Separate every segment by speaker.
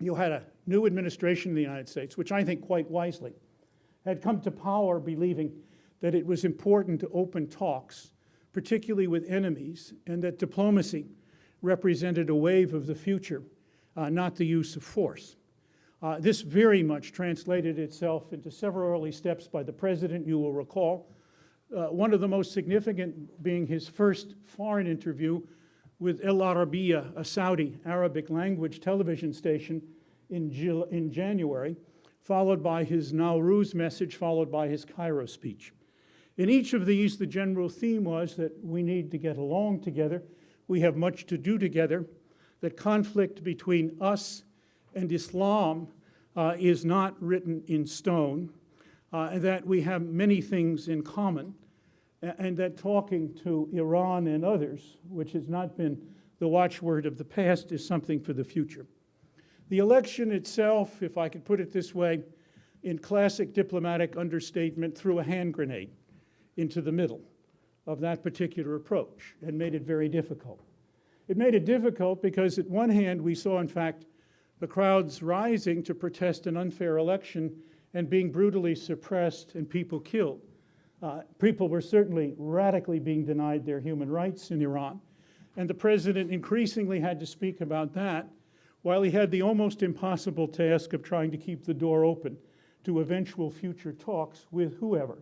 Speaker 1: you had a new administration in the United States, which I think quite wisely had come to power believing that it was important to open talks, particularly with enemies, and that diplomacy represented a wave of the future, not the use of force. This very much translated itself into several early steps by the president, you will recall. One of the most significant being his first foreign interview with El Arabiya, a Saudi Arabic language television station in January, followed by his Nowruz message, followed by his Cairo speech. In each of these, the general theme was that we need to get along together, we have much to do together, that conflict between us and Islam is not written in stone, and that we have many things in common, and that talking to Iran and others, which has not been the watchword of the past, is something for the future. The election itself, if I could put it this way, in classic diplomatic understatement, threw a hand grenade into the middle of that particular approach and made it very difficult. It made it difficult because at one hand we saw, in fact, the crowds rising to protest an unfair election and being brutally suppressed and people killed. People were certainly radically being denied their human rights in Iran. And the president increasingly had to speak about that while he had the almost impossible task of trying to keep the door open to eventual future talks with whoever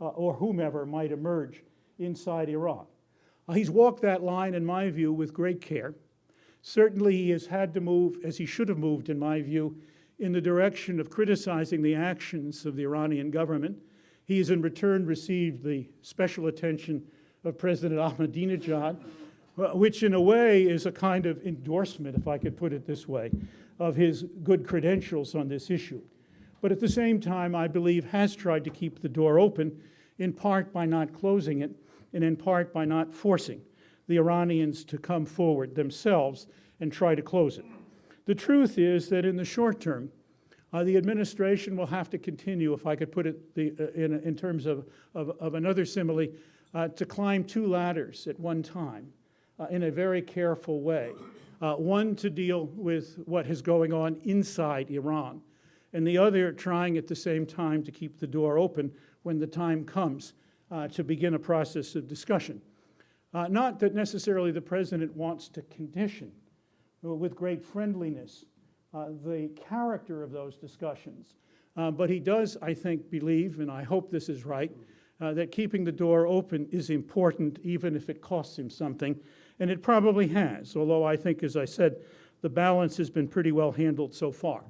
Speaker 1: or whomever might emerge inside Iran. He's walked that line, in my view, with great care. Certainly he has had to move, as he should have moved, in my view, in the direction of criticizing the actions of the Iranian government. He has in return received the special attention of President Ahmadinejad, which in a way is a kind of endorsement, if I could put it this way, of his good credentials on this issue. But at the same time, I believe, has tried to keep the door open, in part by not closing it, and in part by not forcing the Iranians to come forward themselves and try to close it. The truth is that in the short term, the administration will have to continue, if I could put it in terms of another simile, to climb two ladders at one time in a very careful way. One to deal with what is going on inside Iran, and the other trying at the same time to keep the door open when the time comes to begin a process of discussion. Not that necessarily the president wants to condition with great friendliness the character of those discussions, but he does, I think, believe, and I hope this is right, that keeping the door open is important even if it costs him something, and it probably has, although I think, as I said, the balance has been pretty well handled so far.